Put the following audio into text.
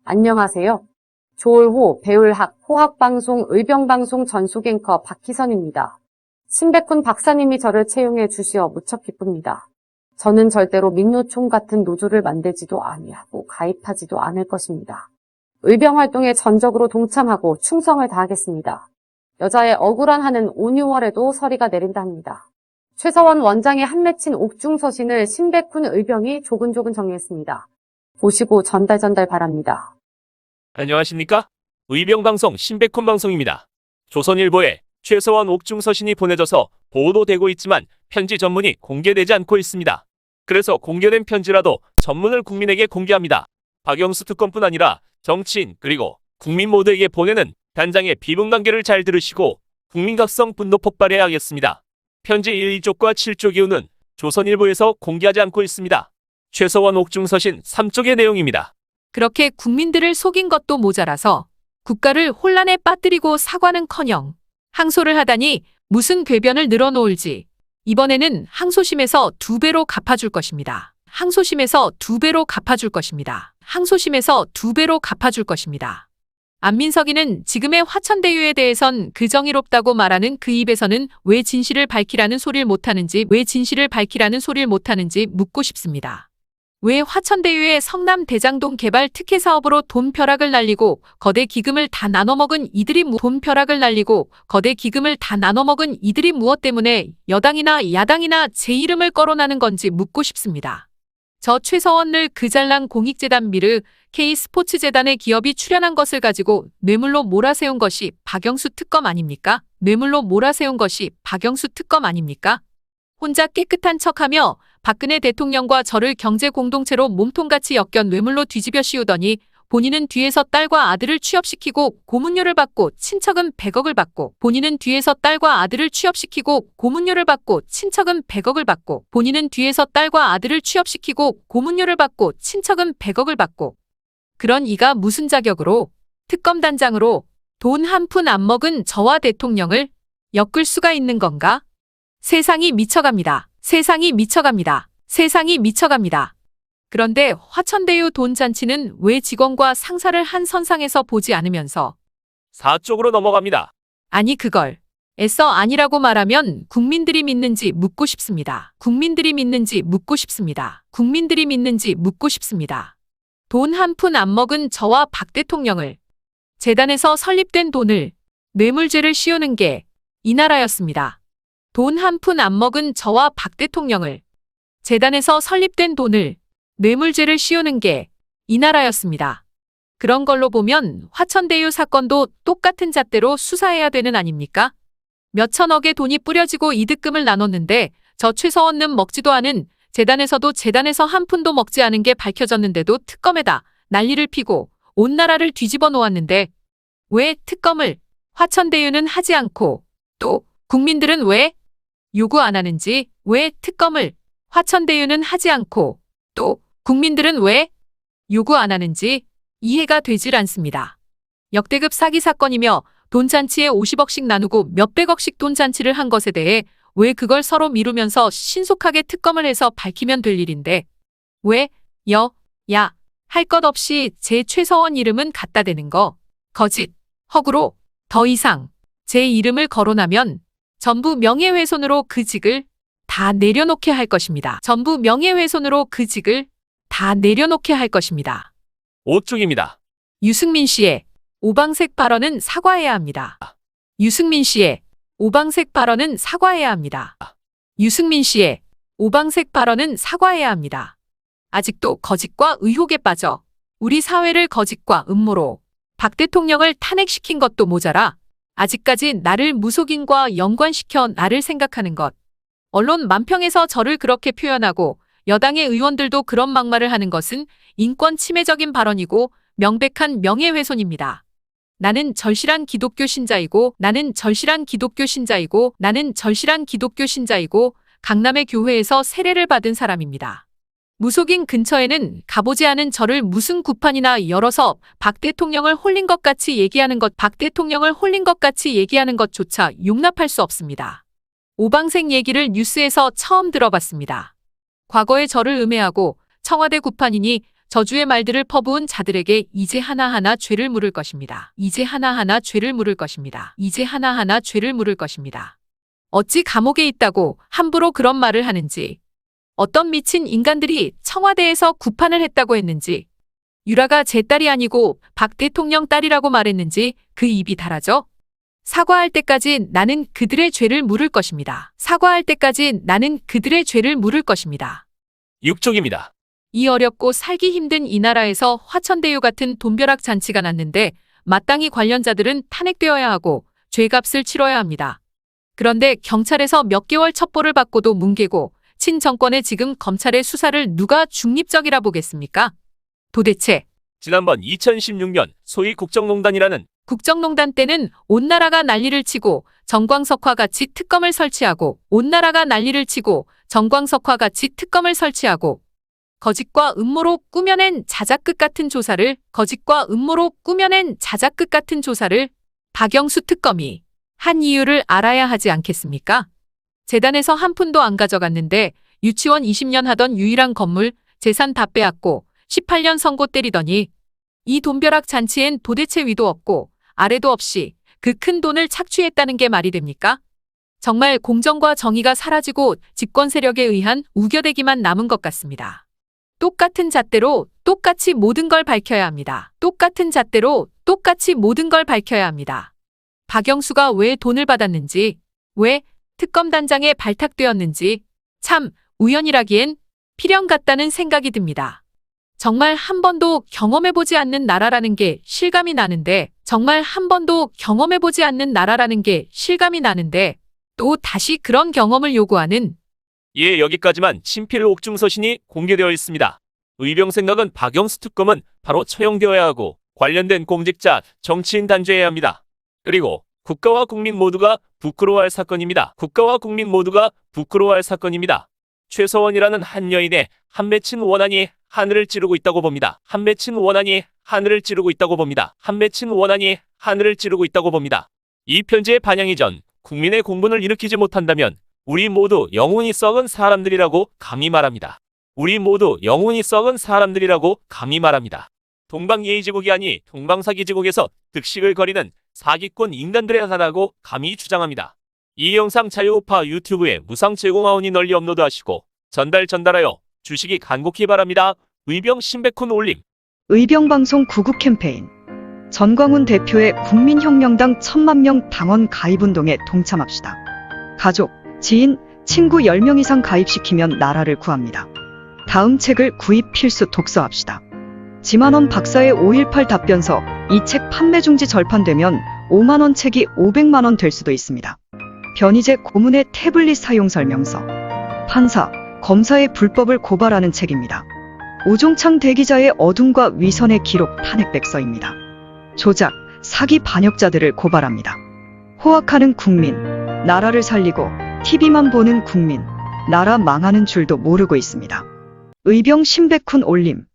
안녕하세요. 조울호, 배울학, 호학방송, 의병방송 전속 앵커 박희선입니다. 신백훈 박사님이 저를 채용해 주시어 무척 기쁩니다. 저는 절대로 민노총 같은 노조를 만들지도 아니하고 가입하지도 않을 것입니다. 의병활동에 전적으로 동참하고 충성을 다하겠습니다. 여자의 억울한 한은 온 6월에도 서리가 내린다 합니다. 최서원 원장의 한 맺힌 옥중서신을 신백훈 의병이 조근조근 정리했습니다. 보시고 전달 바랍니다. 안녕하십니까? 의병방송 신백훈 방송입니다. 조선일보에 최서원 옥중서신이 보내져서 보도되고 있지만 편지 전문이 공개되지 않고 있습니다. 그래서 공개된 편지라도 전문을 국민에게 공개합니다. 박영수 특검뿐 아니라 정치인 그리고 국민 모두에게 보내는 단장의 비분관계를 잘 들으시고 국민각성 분노 폭발해야 하겠습니다. 편지 1, 2쪽과 7쪽 이유는 조선일보에서 공개하지 않고 있습니다. 최서원 옥중서신 3쪽의 내용입니다. 그렇게 국민들을 속인 것도 모자라서 국가를 혼란에 빠뜨리고 사과는커녕 항소를 하다니 무슨 궤변을 늘어놓을지 이번에는 항소심에서 2배로 갚아줄 것입니다. 항소심에서 2배로 갚아줄 것입니다. 항소심에서 2배로 갚아줄 것입니다. 안민석이는 지금의 화천대유에 대해선 그 정의롭다고 말하는 그 입에서는 왜 진실을 밝히라는 소리를 못하는지 묻고 싶습니다. 왜 화천대유의 성남 대장동 개발 특혜 사업으로 돈 벼락을 날리고 거대 기금을 다 나눠먹은 이들이 무엇 때문에 여당이나 야당이나 제 이름을 거론하는 건지 묻고 싶습니다. 저 최서원을 그 잘난 공익재단 미르 K스포츠재단의 기업이 출연한 것을 가지고 뇌물로 몰아세운 것이 박영수 특검 아닙니까? 혼자 깨끗한 척하며 박근혜 대통령과 저를 경제 공동체로 몸통같이 엮여 뇌물로 뒤집어 씌우더니 본인은 뒤에서 딸과 아들을 취업시키고 고문료를 받고 친척은 100억을 받고 본인은 뒤에서 딸과 아들을 취업시키고 고문료를 받고 친척은 100억을 받고 그런 이가 무슨 자격으로 특검단장으로 돈 한 푼 안 먹은 저와 대통령을 엮을 수가 있는 건가? 세상이 미쳐갑니다. 그런데 화천대유 돈 잔치는 왜 직원과 상사를 한 선상에서 보지 않으면서 4쪽으로 넘어갑니다. 아니 그걸 애써 아니라고 말하면 국민들이 믿는지 묻고 싶습니다. 돈 한 푼 안 먹은 저와 박 대통령을 재단에서 설립된 돈을 뇌물죄를 씌우는 게 이 나라였습니다. 돈 한 푼 안 먹은 저와 박 대통령을 재단에서 설립된 돈을 뇌물죄를 씌우는 게 이 나라였습니다. 그런 걸로 보면 화천대유 사건도 똑같은 잣대로 수사해야 되는 아닙니까? 몇천억의 돈이 뿌려지고 이득금을 나눴는데 저 최서원은 먹지도 않은 재단에서 한 푼도 먹지 않은 게 밝혀졌는데도 특검에다 난리를 피고 온 나라를 뒤집어 놓았는데 왜 특검을 화천대유는 하지 않고 또 국민들은 왜 요구 안 하는지 왜 특검을 화천대유는 하지 않고 또 국민들은 왜 요구 안 하는지 이해가 되질 않습니다. 역대급 사기 사건이며 돈잔치에 50억씩 나누고 몇백억씩 돈잔치를 한 것에 대해 왜 그걸 서로 미루면서 신속하게 특검을 해서 밝히면 될 일인데 왜 야 할 것 없이 제 최서원 이름은 갖다 대는 거 거짓, 허구로 더 이상 제 이름을 거론하면 전부 명예훼손으로 그 직을 다 내려놓게 할 것입니다. 5쪽입니다. 유승민 씨의 오방색 발언은 사과해야 합니다. 아직도 거짓과 의혹에 빠져 우리 사회를 거짓과 음모로 박 대통령을 탄핵시킨 것도 모자라 아직까지 나를 무속인과 연관시켜 나를 생각하는 것. 언론 만평에서 저를 그렇게 표현하고 여당의 의원들도 그런 막말을 하는 것은 인권 침해적인 발언이고 명백한 명예훼손입니다. 나는 절실한 기독교 신자이고 강남의 교회에서 세례를 받은 사람입니다. 무속인 근처에는 가보지 않은 저를 무슨 구판이나 열어서 박 대통령을 홀린 것 같이 얘기하는 것조차 용납할 수 없습니다. 오방색 얘기를 뉴스에서 처음 들어봤습니다. 과거에 저를 음해하고 청와대 구판이니 저주의 말들을 퍼부은 자들에게 이제 하나하나 죄를 물을 것입니다. 이제 하나하나 죄를 물을 것입니다. 이제 하나하나 죄를 물을 것입니다. 어찌 감옥에 있다고 함부로 그런 말을 하는지, 어떤 미친 인간들이 청와대에서 구판을 했다고 했는지, 유라가 제 딸이 아니고 박 대통령 딸이라고 말했는지 그 입이 달아져? 사과할 때까지 나는 그들의 죄를 물을 것입니다. 사과할 때까지 나는 그들의 죄를 물을 것입니다. 육족입니다. 이 어렵고 살기 힘든 이 나라에서 화천대유 같은 돈벼락 잔치가 났는데 마땅히 관련자들은 탄핵되어야 하고 죄값을 치러야 합니다. 그런데 경찰에서 몇 개월 첩보를 받고도 뭉개고 친정권에 지금 검찰의 수사를 누가 중립적이라 보겠습니까? 도대체 지난번 2016년 소위 국정농단이라는 국정농단 때는 온 나라가 난리를 치고 정광석화 같이 특검을 설치하고 온 나라가 난리를 치고 정광석화 같이 특검을 설치하고 거짓과 음모로 꾸며낸 자작극 같은 조사를 박영수 특검이 한 이유를 알아야 하지 않겠습니까? 재단에서 한 푼도 안 가져갔는데 유치원 20년 하던 유일한 건물 재산 다 빼앗고 18년 선고 때리더니 이 돈벼락 잔치엔 도대체 위도 없고 아래도 없이 그 큰 돈을 착취했다는 게 말이 됩니까? 정말 공정과 정의가 사라지고 집권 세력에 의한 우겨대기만 남은 것 같습니다. 똑같은 잣대로 똑같이 모든 걸 밝혀야 합니다. 똑같은 잣대로 똑같이 모든 걸 밝혀야 합니다. 박영수가 왜 돈을 받았는지, 왜 특검단장에 발탁되었는지 참 우연이라기엔 필연 같다는 생각이 듭니다. 정말 한 번도 경험해보지 않는 나라라는 게 실감이 나는데, 또 다시 그런 경험을 요구하는 예, 여기까지만 친필 옥중서신이 공개되어 있습니다. 의병 생각은 박영수 특검은 바로 처형되어야 하고 관련된 공직자, 정치인 단죄해야 합니다. 그리고 국가와 국민 모두가 부끄러워할 사건입니다. 최서원이라는 한 여인의 한 맺힌 원한이 하늘을 찌르고 있다고 봅니다. 이 편지의 반영이 전 국민의 공분을 일으키지 못한다면 우리 모두 영혼이 썩은 사람들이라고 감히 말합니다. 동방예의지국이 아니 동방사기지국에서 득식을 거리는 사기꾼 인간들의 하나라고 감히 주장합니다. 이 영상 자유우파 유튜브에 무상 제공하오니 널리 업로드하시고 전달하여 주시기 간곡히 바랍니다. 의병 신백훈 올림. 의병방송 구국 캠페인 전광훈 대표의 국민혁명당 1000만명 당원 가입운동에 동참합시다. 가족, 지인, 친구 10명 이상 가입시키면 나라를 구합니다. 다음 책을 구입 필수 독서합시다. 지만원 박사의 5.18 답변서, 이 책 판매 중지 절판되면 5만원 책이 500만원 될 수도 있습니다. 변희재 고문의 태블릿 사용 설명서, 판사, 검사의 불법을 고발하는 책입니다. 오종창 대기자의 어둠과 위선의 기록 탄핵백서입니다. 조작, 사기 반역자들을 고발합니다. 호악하는 국민, 나라를 살리고 TV만 보는 국민, 나라 망하는 줄도 모르고 있습니다. 의병 신백훈 올림.